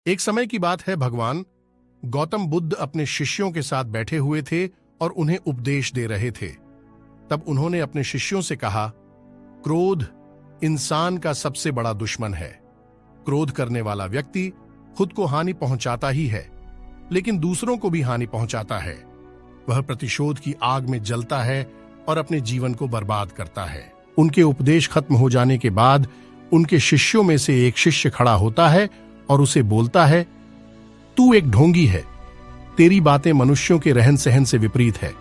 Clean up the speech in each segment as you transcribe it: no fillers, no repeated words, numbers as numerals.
एक समय की बात है, भगवान गौतम बुद्ध अपने शिष्यों के साथ बैठे हुए थे और उन्हें उपदेश दे रहे थे। तब उन्होंने अपने शिष्यों से कहा, क्रोध इंसान का सबसे बड़ा दुश्मन है। क्रोध करने वाला व्यक्ति खुद को हानि पहुंचाता ही है, लेकिन दूसरों को भी हानि पहुंचाता है। वह प्रतिशोध की आग में जलता है और अपने जीवन को बर्बाद करता है। उनके उपदेश खत्म हो जाने के बाद उनके शिष्यों में से एक शिष्य खड़ा होता है और उसे बोलता है, तू एक ढोंगी है। तेरी बातें मनुष्यों के रहन सहन से विपरीत है।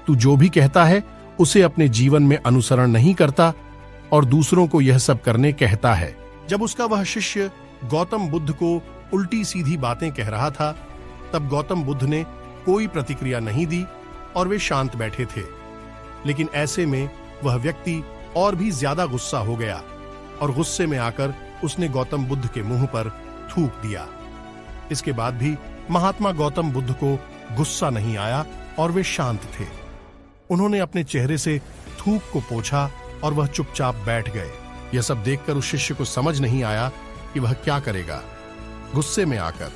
तू जो भी कहता है उसे अपने जीवन में अनुसरण नहीं करता और दूसरों को यह सब करने कहता है। जब उसका वह शिष्य गौतम बुद्ध को उल्टी सीधी बातें कह रहा था, तब गौतम बुद्ध ने कोई प्रतिक्रिया नहीं दी और वे शांत बैठे थे। लेकिन ऐसे में वह व्यक्ति और भी ज्यादा गुस्सा हो गया और गुस्से में आकर उसने गौतम बुद्ध के मुंह पर थूक दिया। इसके बाद भी महात्मा गौतम बुद्ध को गुस्सा नहीं आया और वे शांत थे। उन्होंने अपने चेहरे से थूक को पोंछा और वह चुपचाप बैठ गए। यह सब देखकर उस शिष्य को समझ नहीं आया कि वह क्या करेगा। गुस्से में आकर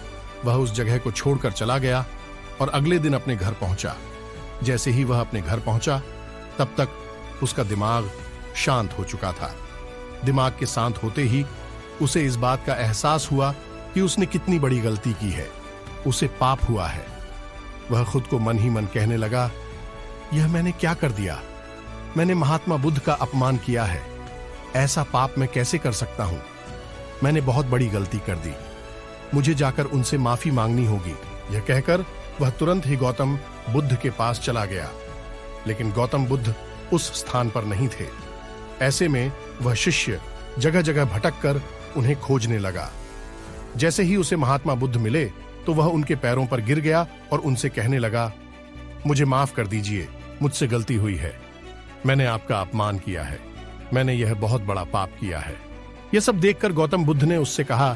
वह उस जगह को छोड़कर चला गया और अगले दिन अपने घर पहुंचा। जैसे ही वह अपने घर पहुंचा, तब तक उसका दिमाग शांत हो चुका था। दिमाग के शांत होते ही उसे इस बात का एहसास हुआ कि उसने कितनी बड़ी गलती की है। उसे पाप हुआ है। वह खुद को मन ही मन कहने लगा, यह मैंने क्या कर दिया? मैंने महात्मा बुद्ध का अपमान किया है। ऐसा पाप मैं कैसे कर सकता हूं? मैंने बहुत बड़ी गलती कर दी। मुझे जाकर उनसे माफी मांगनी होगी। यह कहकर वह तुरंत ही गौतम बुद्ध के पास चला गया। लेकिन गौतम बुद्ध उस स्थान पर नहीं थे। ऐसे में वह शिष्य जगह जगह भटक कर उन्हें खोजने लगा। जैसे ही उसे महात्मा बुद्ध मिले तो वह उनके पैरों पर गिर गया और उनसे कहने लगा, मुझे माफ कर दीजिए, मुझसे गलती हुई है। मैंने आपका अपमान किया है। मैंने यह बहुत बड़ा पाप किया है। यह सब देखकर गौतम बुद्ध ने उससे कहा,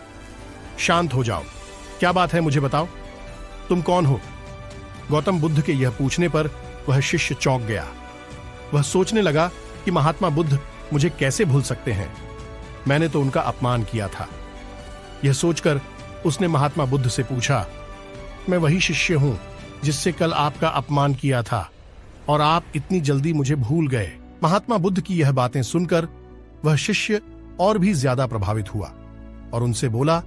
शांत हो जाओ। क्या बात है, मुझे बताओ, तुम कौन हो? गौतम बुद्ध के यह पूछने पर वह शिष्य चौंक गया। वह सोचने लगा कि महात्मा बुद्ध मुझे कैसे भूल सकते हैं? मैंने तो उनका अपमान किया था। यह सोचकर उसने महात्मा बुद्ध से पूछा, मैं वही शिष्य हूं जिससे कल आपका अपमान किया था और आप इतनी जल्दी मुझे भूल गए। महात्मा बुद्ध की यह बातें सुनकर वह शिष्य और भी ज्यादा प्रभावित हुआ और उनसे बोला,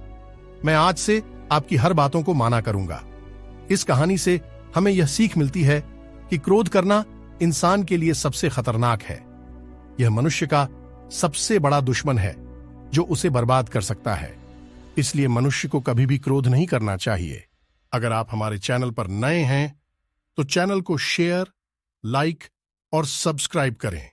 मैं आज से आपकी हर बातों को माना करूंगा। इस कहानी से हमें यह सीख मिलती है कि क्रोध करना इंसान के लिए सबसे खतरनाक है। यह मनुष्य का सबसे बड़ा दुश्मन है जो उसे बर्बाद कर सकता है। इसलिए मनुष्य को कभी भी क्रोध नहीं करना चाहिए। अगर आप हमारे चैनल पर नए हैं तो चैनल को शेयर, लाइक और सब्सक्राइब करें।